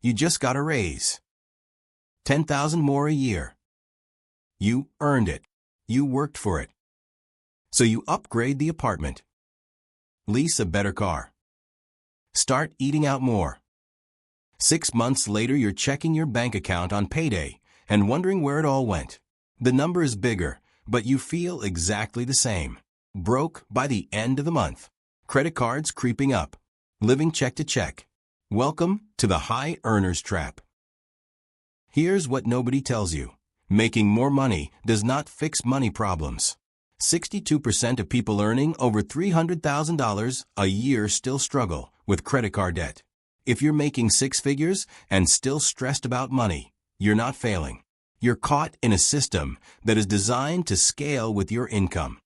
You just got a raise. 10,000 more a year. You earned it. You worked for it. So you upgrade the apartment. Lease a better car. Start eating out more. 6 months later, you're checking your bank account on payday and wondering where it all went. The number is bigger, but you feel exactly the same. Broke by the end of the month. Credit cards creeping up. Living check to check. Welcome to the high earners trap. Here's what nobody tells you. Making more money does not fix money problems. 62% of people earning over $300,000 a year still struggle with credit card debt. If you're making 6 figures and still stressed about money, you're not failing. You're caught in a system that is designed to scale with your income.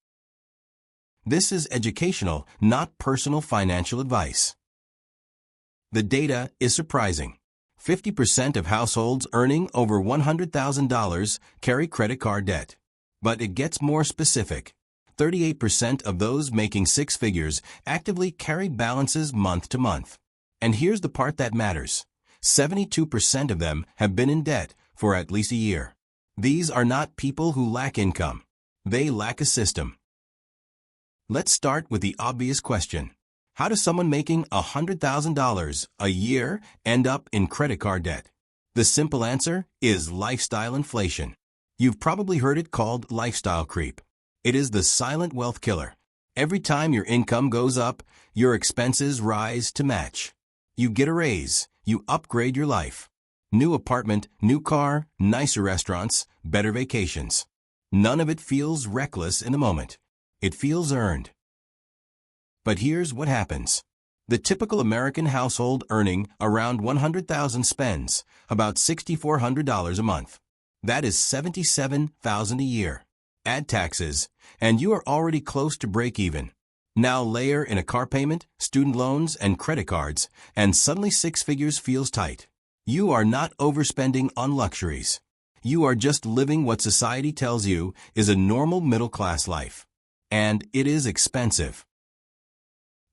This is educational, not personal financial advice. The data is surprising. 50% of households earning over $100,000 carry credit card debt. But it gets more specific. 38% of those making 6 figures actively carry balances month to month. And here's the part that matters. 72% of them have been in debt for at least a year. These are not people who lack income. They lack a system. Let's start with the obvious question. How does someone making $100,000 a year end up in credit card debt? The simple answer is lifestyle inflation. You've probably heard it called lifestyle creep. It is the silent wealth killer. Every time your income goes up, your expenses rise to match. You get a raise, you upgrade your life. New apartment, new car, nicer restaurants, better vacations. None of it feels reckless in the moment. It feels earned. But here's what happens. The typical American household earning around $100,000 spends about $6,400 a month. That is $77,000 a year. Add taxes, and you are already close to break even. Now layer in a car payment, student loans, and credit cards, and suddenly 6 figures feels tight. You are not overspending on luxuries. You are just living what society tells you is a normal middle-class life. And it is expensive.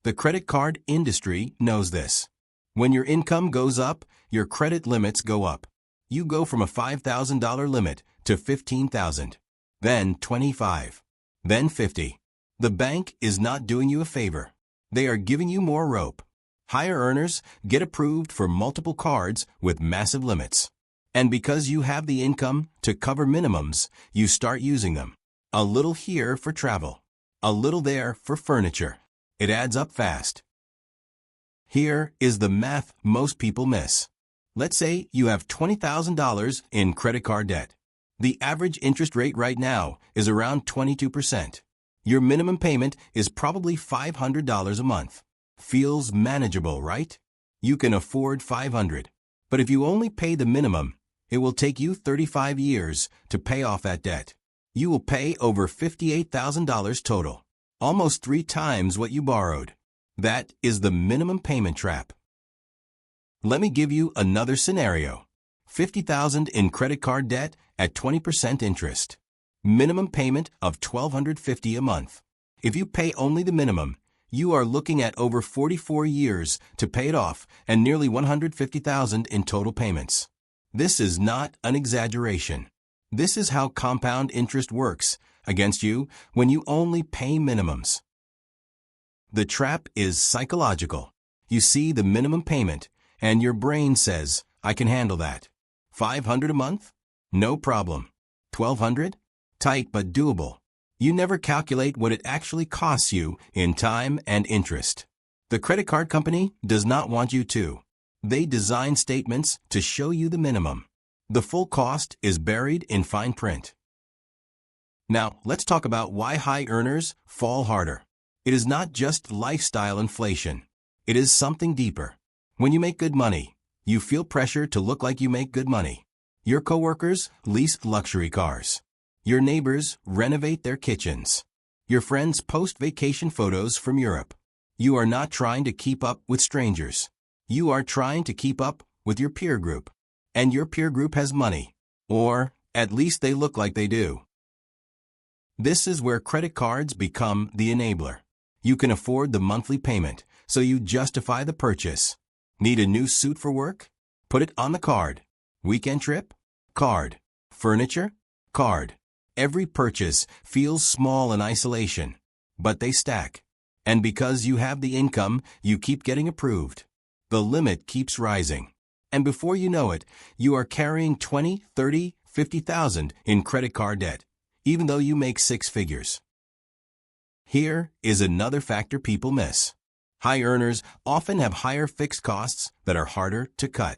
The credit card industry knows this. When your income goes up, your credit limits go up. You go from a $5,000 limit to $15,000, then $25,000, then $50,000. The bank is not doing you a favor. They are giving you more rope. Higher earners get approved for multiple cards with massive limits. And because you have the income to cover minimums, you start using them. A little here for travel. A little there for furniture. It adds up fast. Here is the math most people miss. Let's say you have $20,000 in credit card debt. The average interest rate right now is around 22%. Your minimum payment is probably $500 a month. Feels manageable, right? You can afford $500. But if you only pay the minimum, it will take you 35 years to pay off that debt. You will pay over $58,000 total. Almost 3 times what you borrowed. That is the minimum payment trap. Let me give you another scenario. $50,000 in credit card debt at 20% interest. Minimum payment of $1,250 a month. If you pay only the minimum, you are looking at over 44 years to pay it off and nearly $150,000 in total payments. This is not an exaggeration. This is how compound interest works against you when you only pay minimums. The trap is psychological. You see the minimum payment, and your brain says, I can handle that. $500 a month? No problem. $1,200? Tight but doable. You never calculate what it actually costs you in time and interest. The credit card company does not want you to. They design statements to show you the minimum. The full cost is buried in fine print. Now, let's talk about why high earners fall harder. It is not just lifestyle inflation. It is something deeper. When you make good money, you feel pressure to look like you make good money. Your coworkers lease luxury cars. Your neighbors renovate their kitchens. Your friends post vacation photos from Europe. You are not trying to keep up with strangers. You are trying to keep up with your peer group. And your peer group has money. Or, at least they look like they do. This is where credit cards become the enabler. You can afford the monthly payment, so you justify the purchase. Need a new suit for work? Put it on the card. Weekend trip? Card. Furniture? Card. Every purchase feels small in isolation, but they stack. And because you have the income, you keep getting approved. The limit keeps rising. And before you know it, you are carrying 20, 30, 50,000 in credit card debt, even though you make six figures. Here is another factor people miss. High earners often have higher fixed costs that are harder to cut.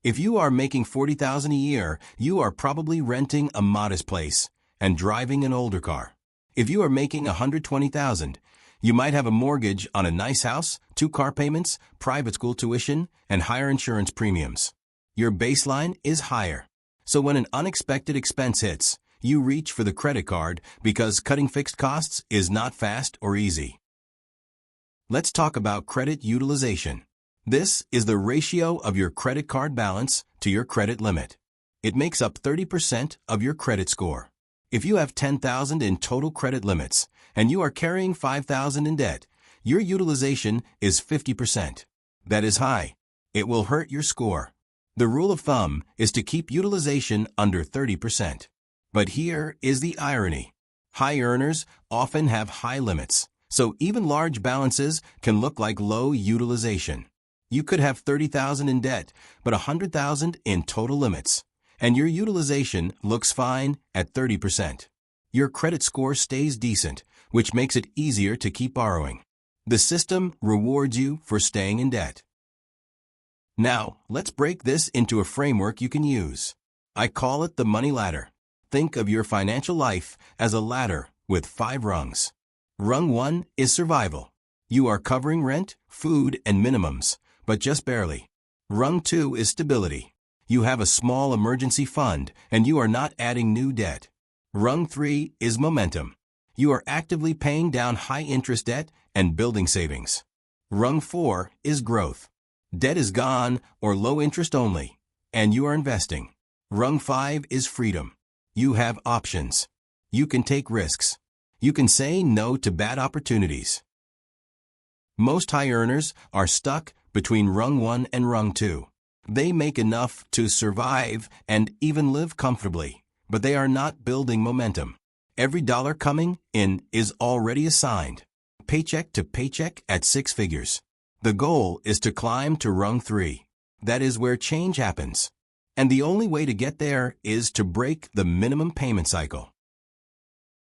If you are making $40,000 a year, you are probably renting a modest place and driving an older car. If you are making $120,000, you might have a mortgage on a nice house, 2 car payments, private school tuition, and higher insurance premiums. Your baseline is higher. So when an unexpected expense hits, you reach for the credit card because cutting fixed costs is not fast or easy. Let's talk about credit utilization. This is the ratio of your credit card balance to your credit limit. It makes up 30% of your credit score. If you have $10,000 in total credit limits and you are carrying $5,000 in debt, your utilization is 50%. That is high. It will hurt your score. The rule of thumb is to keep utilization under 30%. But here is the irony. High earners often have high limits, so even large balances can look like low utilization. You could have $30,000 in debt, but $100,000 in total limits, and your utilization looks fine at 30%. Your credit score stays decent, which makes it easier to keep borrowing. The system rewards you for staying in debt. Now, let's break this into a framework you can use. I call it the money ladder. Think of your financial life as a ladder with 5 rungs. Rung 1 is survival. You are covering rent, food, and minimums, but just barely. Rung 2 is stability. You have a small emergency fund, and you are not adding new debt. Rung 3 is momentum. You are actively paying down high-interest debt and building savings. Rung 4 is growth. Debt is gone or low interest only, and you are investing. Rung 5 is freedom. You have options. You can take risks. You can say no to bad opportunities. Most high earners are stuck between Rung 1 and Rung 2. They make enough to survive and even live comfortably, but they are not building momentum. Every dollar coming in is already assigned, paycheck to paycheck at 6 figures. The goal is to climb to Rung 3. That is where change happens. And the only way to get there is to break the minimum payment cycle.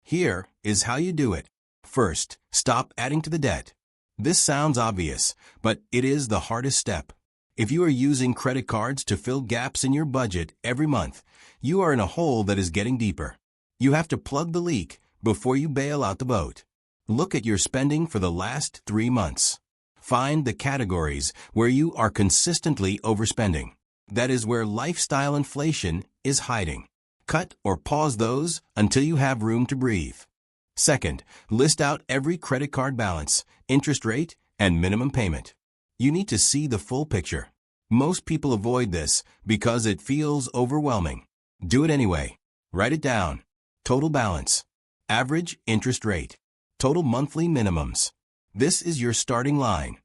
Here is how you do it. First, stop adding to the debt. This sounds obvious, but it is the hardest step. If you are using credit cards to fill gaps in your budget every month, you are in a hole that is getting deeper. You have to plug the leak before you bail out the boat. Look at your spending for the last 3 months. Find the categories where you are consistently overspending. That is where lifestyle inflation is hiding. Cut or pause those until you have room to breathe. Second, list out every credit card balance, interest rate, and minimum payment. You need to see the full picture. Most people avoid this because it feels overwhelming. Do it anyway. Write it down. Total balance. Average interest rate. Total monthly minimums. This is your starting line.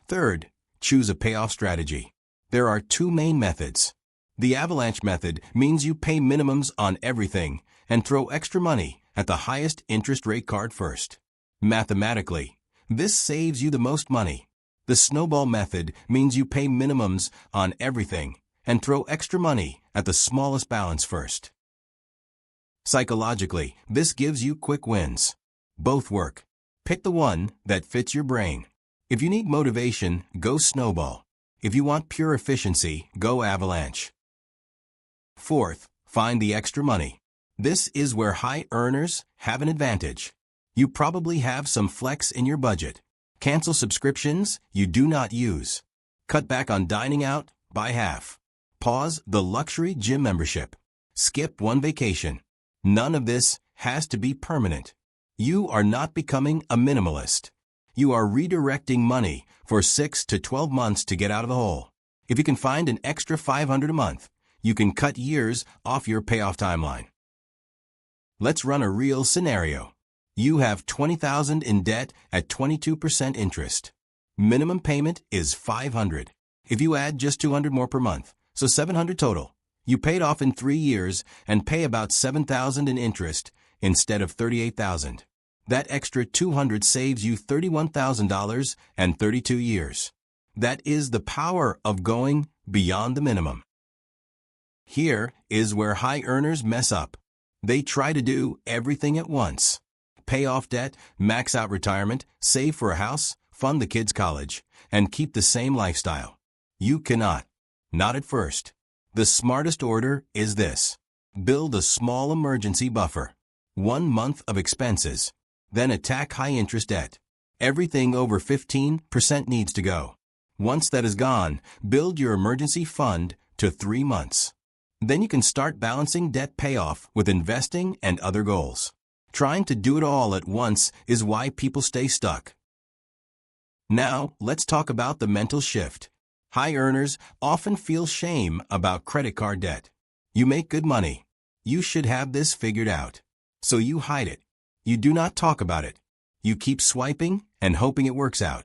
Third, choose a payoff strategy. There are 2 main methods. The avalanche method means you pay minimums on everything and throw extra money at the highest interest rate card first. Mathematically, this saves you the most money. The snowball method means you pay minimums on everything and throw extra money at the smallest balance first. Psychologically, this gives you quick wins. Both work. Pick the one that fits your brain. If you need motivation, go snowball. If you want pure efficiency, go avalanche. Fourth, find the extra money. This is where high earners have an advantage. You probably have some flex in your budget. Cancel subscriptions you do not use. Cut back on dining out by half. Pause the luxury gym membership. Skip one vacation. None of this has to be permanent. You are not becoming a minimalist. You are redirecting money for 6 to 12 months to get out of the hole. If you can find an extra $500 a month, you can cut years off your payoff timeline. Let's run a real scenario. You have $20,000 in debt at 22% interest. Minimum payment is $500. If you add just 200 more per month, so 700 total, you paid off in 3 years and pay about $7,000 in interest instead of $38,000. That extra 200 saves you $31,000 and 32 years. That is the power of going beyond the minimum. Here is where high earners mess up. They try to do everything at once. Pay off debt, max out retirement, save for a house, fund the kids' college, and keep the same lifestyle. You cannot. Not at first. The smartest order is this. Build a small emergency buffer. 1 month of expenses. Then attack high-interest debt. Everything over 15% needs to go. Once that is gone, build your emergency fund to 3 months. Then you can start balancing debt payoff with investing and other goals. Trying to do it all at once is why people stay stuck. Now, let's talk about the mental shift. High earners often feel shame about credit card debt. You make good money. You should have this figured out. So you hide it. You do not talk about it. You keep swiping and hoping it works out.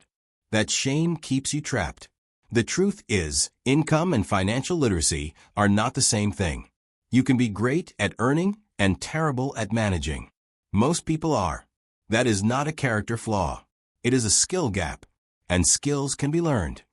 That shame keeps you trapped. The truth is, income and financial literacy are not the same thing. You can be great at earning and terrible at managing. Most people are. That is not a character flaw. It is a skill gap, and skills can be learned.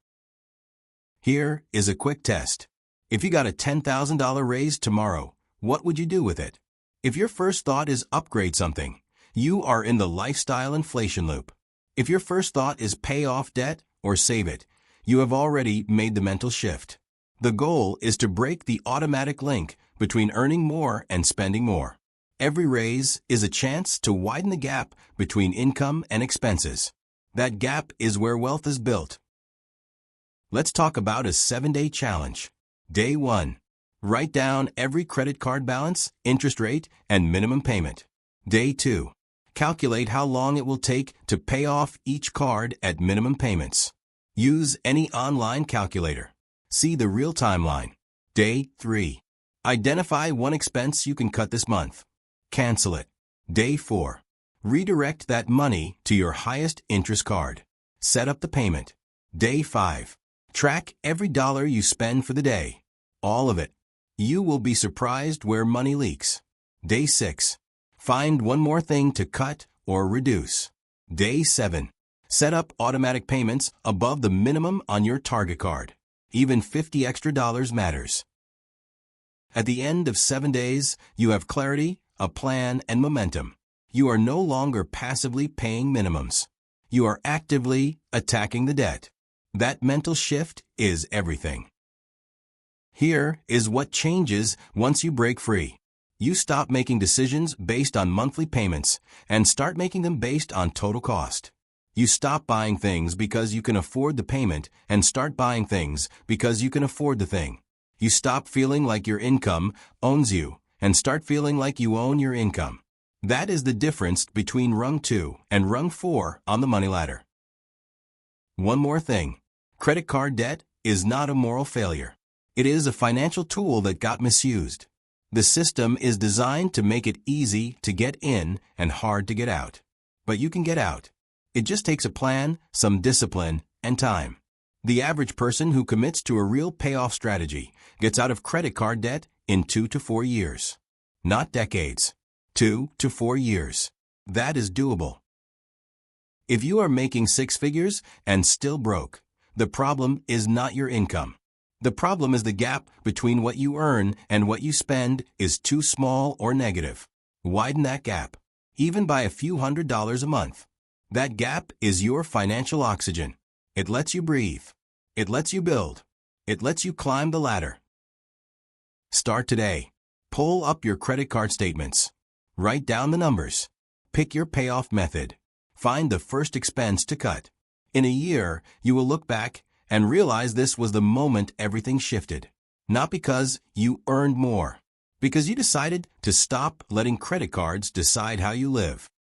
Here is a quick test. If you got a $10,000 raise tomorrow, what would you do with it? If your first thought is upgrade something, you are in the lifestyle inflation loop. If your first thought is pay off debt or save it, you have already made the mental shift. The goal is to break the automatic link between earning more and spending more. Every raise is a chance to widen the gap between income and expenses. That gap is where wealth is built. Let's talk about a 7-day challenge. Day 1. Write down every credit card balance, interest rate, and minimum payment. Day 2. Calculate how long it will take to pay off each card at minimum payments. Use any online calculator. See the real timeline. Day 3. Identify one expense you can cut this month. Cancel it. Day 4. Redirect that money to your highest interest card. Set up the payment. Day 5. Track every dollar you spend for the day. All of it. You will be surprised where money leaks. Day 6. Find one more thing to cut or reduce. Day 7. Set up automatic payments above the minimum on your Target card. Even $50 extra matters. At the end of 7 days, you have clarity, a plan, and momentum. You are no longer passively paying minimums. You are actively attacking the debt. That mental shift is everything. Here is what changes once you break free. You stop making decisions based on monthly payments and start making them based on total cost. You stop buying things because you can afford the payment and start buying things because you can afford the thing. You stop feeling like your income owns you and start feeling like you own your income. That is the difference between rung 2 and rung 4 on the money ladder. One more thing. Credit card debt is not a moral failure. It is a financial tool that got misused. The system is designed to make it easy to get in and hard to get out. But you can get out. It just takes a plan, some discipline, and time. The average person who commits to a real payoff strategy gets out of credit card debt in 2 to 4 years. Not decades. 2 to 4 years. That is doable. If you are making 6 figures and still broke, the problem is not your income. The problem is the gap between what you earn and what you spend is too small or negative. Widen that gap, even by a few $100s a month. That gap is your financial oxygen. It lets you breathe. It lets you build. It lets you climb the ladder. Start today. Pull up your credit card statements. Write down the numbers. Pick your payoff method. Find the first expense to cut. In a year, you will look back and realize this was the moment everything shifted. Not because you earned more, because you decided to stop letting credit cards decide how you live.